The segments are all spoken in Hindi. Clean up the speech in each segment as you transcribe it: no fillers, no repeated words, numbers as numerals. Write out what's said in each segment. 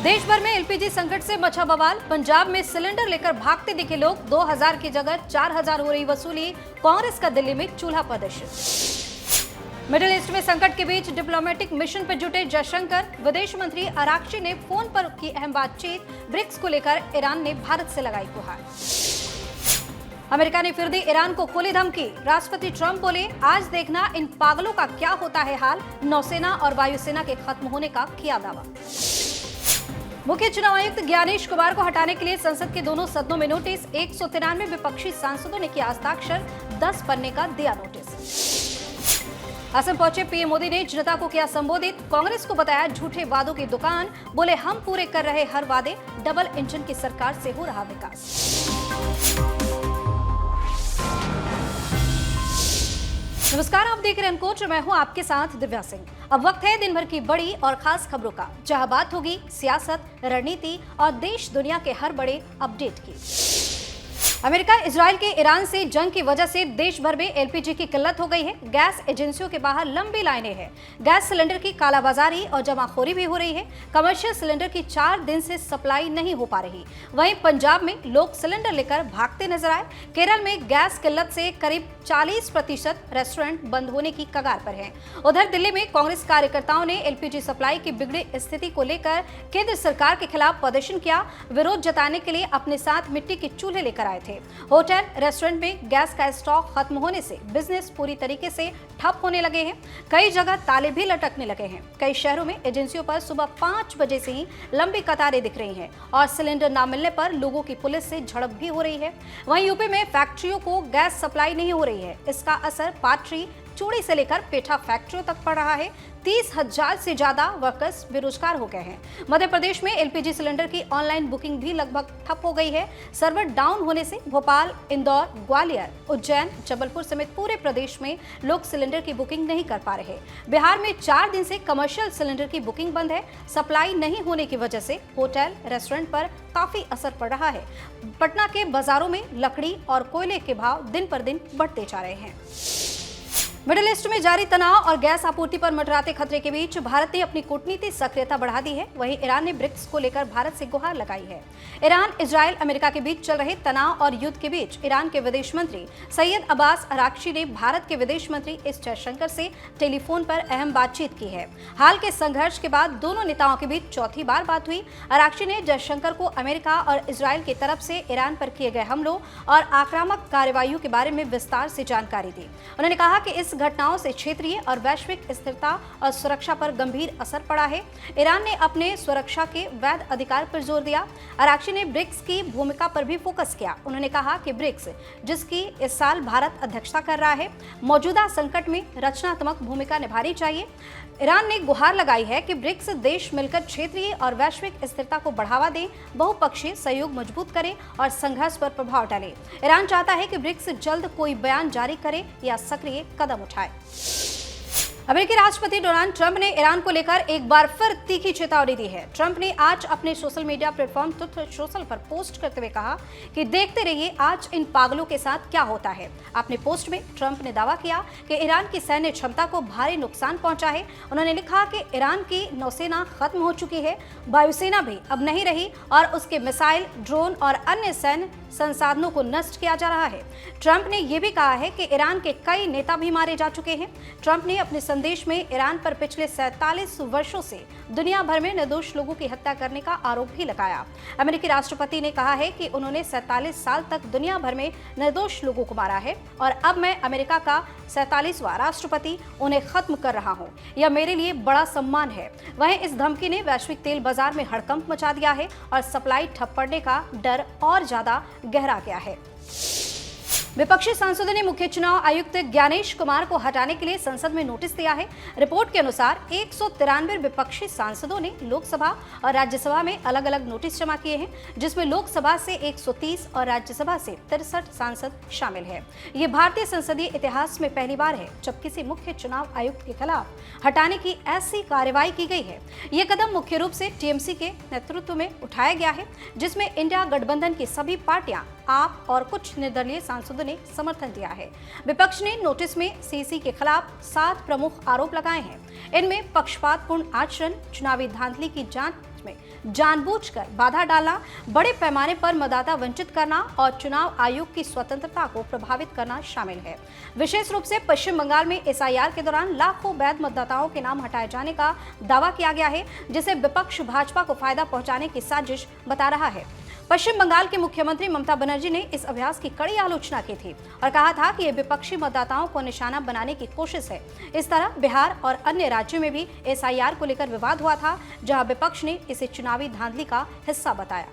देश भर में एलपीजी संकट से मचा बवाल। पंजाब में सिलेंडर लेकर भागते दिखे लोग। 2000 की जगह 4000 हो रही वसूली। कांग्रेस का दिल्ली में चूल्हा प्रदर्शन। मिडिल ईस्ट में संकट के बीच डिप्लोमेटिक मिशन पर जुटे जयशंकर। विदेश मंत्री आराघची ने फोन पर की अहम बातचीत। ब्रिक्स को लेकर ईरान ने भारत से लगाई गुहार। अमेरिका ने फिर दी ईरान को खुली धमकी। राष्ट्रपति ट्रंप बोले, आज देखना इन पागलों का क्या होता है हाल। नौसेना और वायुसेना के खत्म होने का किया दावा। मुख्य चुनाव आयुक्त ज्ञानेश कुमार को हटाने के लिए संसद के दोनों सदनों में नोटिस। 193 विपक्षी सांसदों ने किया हस्ताक्षर। 10 पन्ने का दिया नोटिस। असम पहुंचे पीएम मोदी ने जनता को किया संबोधित। कांग्रेस को बताया झूठे वादों की दुकान। बोले, हम पूरे कर रहे हर वादे। डबल इंजन की सरकार से हो रहा विकास। नमस्कार, आप देख रहे हैं अनकोट और मैं हूं आपके साथ दिव्या सिंह। अब वक्त है दिन भर की बड़ी और खास खबरों का, जहां बात होगी सियासत, रणनीति और देश दुनिया के हर बड़े अपडेट की। अमेरिका इजराइल के ईरान से जंग की वजह से देश भर में एलपीजी की किल्लत हो गई है। गैस एजेंसियों के बाहर लंबी लाइनें हैं। गैस सिलेंडर की कालाबाजारी और जमाखोरी भी हो रही है। कमर्शियल सिलेंडर की 4 दिन से सप्लाई नहीं हो पा रही। वहीं पंजाब में लोग सिलेंडर लेकर भागते नजर आए। केरल में गैस किल्लत से करीब 40% रेस्टोरेंट बंद होने की कगार पर हैं। उधर दिल्ली में कांग्रेस कार्यकर्ताओं ने एलपीजी सप्लाई की बिगड़ी स्थिति को लेकर केंद्र सरकार के खिलाफ प्रदर्शन किया। विरोध जताने के लिए अपने साथ मिट्टी के चूल्हे लेकर आए थे। होटल रेस्टोरेंट में गैस का स्टॉक खत्म होने से बिजनेस पूरी तरीके से ठप होने लगे हैं। कई जगह ताले भी लटकने लगे हैं। कई शहरों में एजेंसियों पर सुबह 5 बजे से ही लंबी कतारें दिख रही हैं और सिलेंडर न मिलने पर लोगों की पुलिस से झड़प भी हो रही है। वहीं यूपी में फैक्ट्रियों को गैस सप्लाई नहीं हो रही है। इसका असर पाटरी, चूड़ी से लेकर पेठा फैक्ट्रियों तक पड़ रहा है। 30,000 से ज्यादा वर्कर्स बेरोजगार हो गए हैं। मध्य प्रदेश में एलपीजी सिलेंडर की ऑनलाइन बुकिंग भी लगभग ठप हो गई है। सर्वर डाउन होने से भोपाल, इंदौर, ग्वालियर, उज्जैन, जबलपुर समेत पूरे प्रदेश में लोग सिलेंडर की बुकिंग नहीं कर पा रहे। बिहार में 4 दिन से कमर्शियल सिलेंडर की बुकिंग बंद है। सप्लाई नहीं होने की वजह से होटल, रेस्टोरेंट पर काफी असर पड़ रहा है। पटना के बाजारों में लकड़ी और कोयले के भाव दिन पर दिन बढ़ते जा रहे हैं। मिडिल ईस्ट में जारी तनाव और गैस आपूर्ति पर मंडराते खतरे के बीच भारत ने अपनी कूटनीतिक सक्रियता बढ़ा दी है। वहीं ईरान ने ब्रिक्स को लेकर भारत से गुहार लगाई है। ईरान, इजराइल, अमेरिका के बीच चल रहे तनाव और युद्ध के बीच ईरान के विदेश मंत्री सैयद अब्बास अराघची ने भारत के विदेश मंत्री एस जयशंकर से टेलीफोन पर अहम बातचीत की है। हाल के संघर्ष के बाद दोनों नेताओं के बीच चौथी बार बात हुई। अराघची ने जयशंकर को अमेरिका और इजराइल की तरफ से ईरान पर किए गए हमलों और आक्रामक कार्रवाइयों के बारे में विस्तार से जानकारी दी। उन्होंने कहा कि इस घटनाओं से क्षेत्रीय और वैश्विक स्थिरता और सुरक्षा पर गंभीर असर पड़ा है। ईरान ने अपने सुरक्षा के वैध अधिकार पर जोर दिया। अराघची ने ब्रिक्स की भूमिका पर भी फोकस किया। उन्होंने कहा कि ब्रिक्स, जिसकी इस साल भारत अध्यक्षता कर रहा है, मौजूदा संकट में रचनात्मक भूमिका निभानी चाहिए। ईरान ने गुहार लगाई है कि ब्रिक्स देश मिलकर क्षेत्रीय और वैश्विक स्थिरता को बढ़ावा दें, बहुपक्षीय सहयोग मजबूत करे और संघर्ष पर प्रभाव डाले। ईरान चाहता है कि ब्रिक्स जल्द कोई बयान जारी करे या सक्रिय कदम उठाए। अमेरिकी राष्ट्रपति डोनाल्ड ट्रंप ने ईरान को लेकर एक बार फिर तीखी चेतावनी दी है। ट्रंप ने आज अपने social media platform truth social पर पोस्ट करते हुए कहा कि देखते रहिए आज इन पागलों के साथ क्या होता है। अपने पोस्ट में ट्रंप ने दावा किया कि ईरान की सैन्य क्षमता को भारी नुकसान पहुंचा है। उन्होंने लिखा कि ईरान की नौसेना खत्म हो चुकी है, वायुसेना भी अब नहीं रही और उसके मिसाइल, ड्रोन और अन्य सैन्य संसाधनों को नष्ट किया जा रहा है। ट्रंप ने यह भी कहा है कि ईरान के कई नेता भी मारे जा चुके हैं। ट्रंप ने अपने संदेश में ईरान पर पिछले 47 वर्षों से दुनिया भर में निर्दोष लोगों की हत्या करने का आरोप भी लगाया। अमेरिकी राष्ट्रपति ने कहा है कि उन्होंने 47 साल तक दुनिया भर में निर्दोष लोगों को मारा है और अब मैं अमेरिका का 47वां राष्ट्रपति उन्हें खत्म कर रहा हूं। यह मेरे लिए बड़ा सम्मान है। वहीं इस धमकी ने वैश्विक तेल बाजार में हड़कंप मचा दिया है और सप्लाई ठप पड़ने का डर और ज्यादा गहरा गया है। विपक्षी सांसदों ने मुख्य चुनाव आयुक्त ज्ञानेश कुमार को हटाने के लिए संसद में नोटिस दिया है। रिपोर्ट के अनुसार 193 विपक्षी सांसदों ने लोकसभा और राज्यसभा में अलग अलग नोटिस जमा किए हैं, जिसमें लोकसभा से 130 और राज्यसभा से 63 सांसद शामिल है। ये भारतीय संसदीय इतिहास में पहली बार है जब किसी मुख्य चुनाव आयुक्त के खिलाफ हटाने की ऐसी कार्रवाई की गई है। ये कदम मुख्य रूप से टीएमसी के नेतृत्व में उठाया गया है, जिसमें इंडिया गठबंधन की सभी पार्टियां, आप और कुछ निर्दलीय सांसदों ने समर्थन दिया है। विपक्ष ने नोटिस में सीसी के खिलाफ 7 प्रमुख आरोप लगाए हैं। इनमें पक्षपातपूर्ण आचरण, चुनावी धांधली की जांच में जानबूझकर बाधा डालना, बड़े पैमाने पर मतदाता वंचित करना और चुनाव आयोग की स्वतंत्रता को प्रभावित करना शामिल है। विशेष रूप से पश्चिम बंगाल में एसआईआर के दौरान लाखों वैध मतदाताओं के नाम हटाए जाने का दावा किया गया है, जिसे विपक्ष भाजपा को फायदा पहुंचाने की साजिश बता रहा है। पश्चिम बंगाल के मुख्यमंत्री ममता बनर्जी ने इस अभ्यास की कड़ी आलोचना की थी और कहा था कि यह विपक्षी मतदाताओं को निशाना बनाने की कोशिश है। इस तरह बिहार और अन्य राज्यों में भी एसआईआर को लेकर विवाद हुआ था, जहां विपक्ष ने इसे चुनावी धांधली का हिस्सा बताया।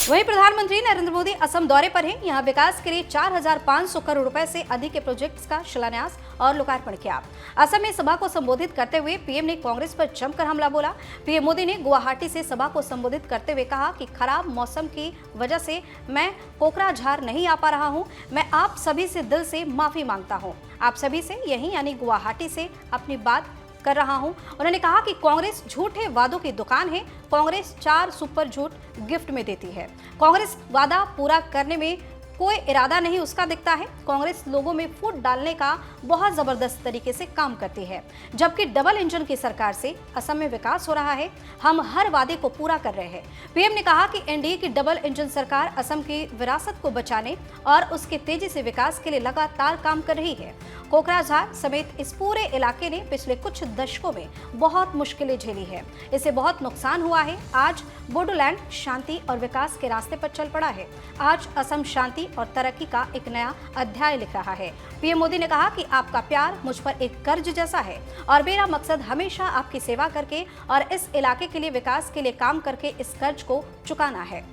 वहीं प्रधानमंत्री नरेंद्र मोदी असम दौरे पर हैं। यहां विकास के लिए 4,500 करोड़ रुपए से अधिक के प्रोजेक्ट्स का शिलान्यास और लोकार्पण किया। असम में सभा को संबोधित करते हुए पीएम ने कांग्रेस पर जमकर हमला बोला। पीएम मोदी ने गुवाहाटी से सभा को संबोधित करते हुए कहा कि खराब मौसम की वजह से मैं कोकराझार नहीं आ पा रहा हूं। मैं आप सभी से दिल से माफी मांगता हूं। आप सभी से यही यानी गुवाहाटी से अपनी बात कर रहा हूं। उन्होंने कहा कि कांग्रेस झूठे वादों की दुकान है। कांग्रेस 4 सुपर झूठ गिफ्ट में देती है। कांग्रेस वादा पूरा करने में कोई इरादा नहीं उसका दिखता है। कांग्रेस लोगों में फूट डालने का बहुत जबरदस्त तरीके से काम करती है, जबकि डबल इंजन की सरकार से असम में विकास हो रहा है। हम हर वादे को पूरा कर रहे हैं। पीएम ने कहा कि एनडीए की डबल इंजन सरकार असम की विरासत को बचाने और उसके तेजी से विकास के लिए लगातार काम कर रही है। कोकराझार समेत इस पूरे इलाके ने पिछले कुछ दशकों में बहुत मुश्किलें झेली है। इसे बहुत नुकसान हुआ है। आज बोडोलैंड शांति और विकास के रास्ते पर चल पड़ा है। आज असम शांति और तरक्की का एक नया अध्याय लिख रहा है। पीएम मोदी ने कहा कि आपका प्यार मुझ पर एक कर्ज जैसा है और मेरा मकसद हमेशा आपकी सेवा करके और इस इलाके के लिए विकास के लिए काम करके इस कर्ज को चुकाना है।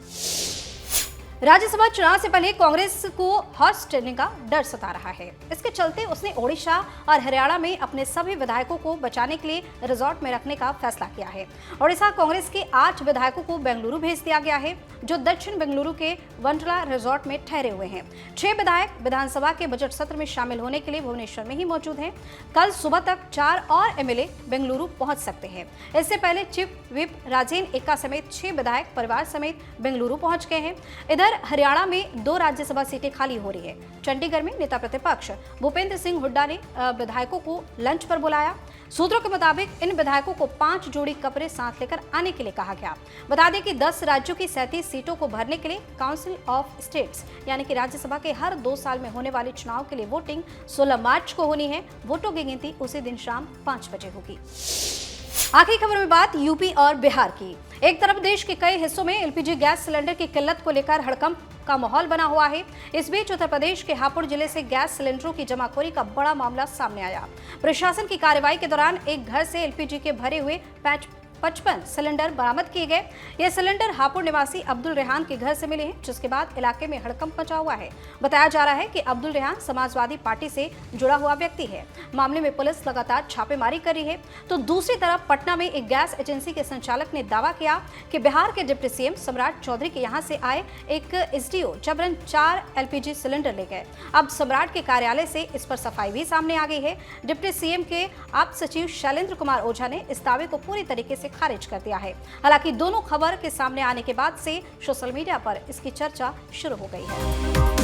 राज्यसभा चुनाव से पहले कांग्रेस को हॉर्स ट्रेडिंग का डर सता रहा है। इसके चलते उसने ओडिशा और हरियाणा में अपने सभी विधायकों को बचाने के लिए रिजॉर्ट में रखने का फैसला किया है। ओडिशा कांग्रेस के 8 विधायकों को बेंगलुरु भेज दिया गया है, जो दक्षिण बेंगलुरु के वंडला रिजॉर्ट में ठहरे हुए हैं। 6 विधायक विधानसभा के बजट सत्र में शामिल होने के लिए भुवनेश्वर में ही मौजूद हैं। कल सुबह तक 4 और एमएलए बेंगलुरु पहुंच सकते हैं। इससे पहले चीफ व्हिप राजेन एक्का समेत 6 विधायक परिवार समेत बेंगलुरु पहुंच गए हैं। इधर हरियाणा में 2 राज्यसभा सीटें खाली हो रही है। चंडीगढ़ में नेता प्रतिपक्ष भूपेंद्र सिंह हुड्डा ने विधायकों को लंच पर बुलाया। सूत्रों के मुताबिक इन विधायकों को 5 जोड़ी कपड़े साथ लेकर आने के लिए कहा गया। बता दें कि 10 राज्यों की 37 सीटों को भरने के लिए काउंसिल ऑफ स्टेट्स यानी कि राज्यसभा के हर 2 साल में होने वाले चुनाव के लिए वोटिंग 16 मार्च को होनी है। वोटों की गिनती उसी दिन शाम 5 बजे होगी। आखिरी खबर में बात यूपी और बिहार की। एक तरफ देश के कई हिस्सों में एलपीजी गैस सिलेंडर की किल्लत को लेकर हड़कंप का माहौल बना हुआ है। इस बीच उत्तर प्रदेश के हापुड़ जिले से गैस सिलेंडरों की जमाखोरी का बड़ा मामला सामने आया। प्रशासन की कार्रवाई के दौरान एक घर से एलपीजी के भरे हुए 55 सिलेंडर बरामद किए गए। ये सिलेंडर हापुड़ निवासी अब्दुल रेहान के घर से मिले हैं, जिसके बाद इलाके में हड़कंप मचा हुआ है। बताया जा रहा है कि अब्दुल रेहान समाजवादी पार्टी से जुड़ा हुआ व्यक्ति है। मामले में पुलिस लगातार छापेमारी कर रही है। तो दूसरी तरफ पटना में एक गैस एजेंसी के संचालक ने दावा किया कि बिहार के डिप्टी सीएम सम्राट चौधरी के यहाँ से आए एक एसडीओ जबरन 4 एलपीजी सिलेंडर ले गए। अब सम्राट के कार्यालय से इस पर सफाई भी सामने आ गई है। डिप्टी सीएम के आप सचिव शैलेंद्र कुमार ओझा ने इस दावे को पूरी तरीके से खारिज कर दिया है। हालांकि दोनों खबर के सामने आने के बाद से सोशल मीडिया पर इसकी चर्चा शुरू हो गई है।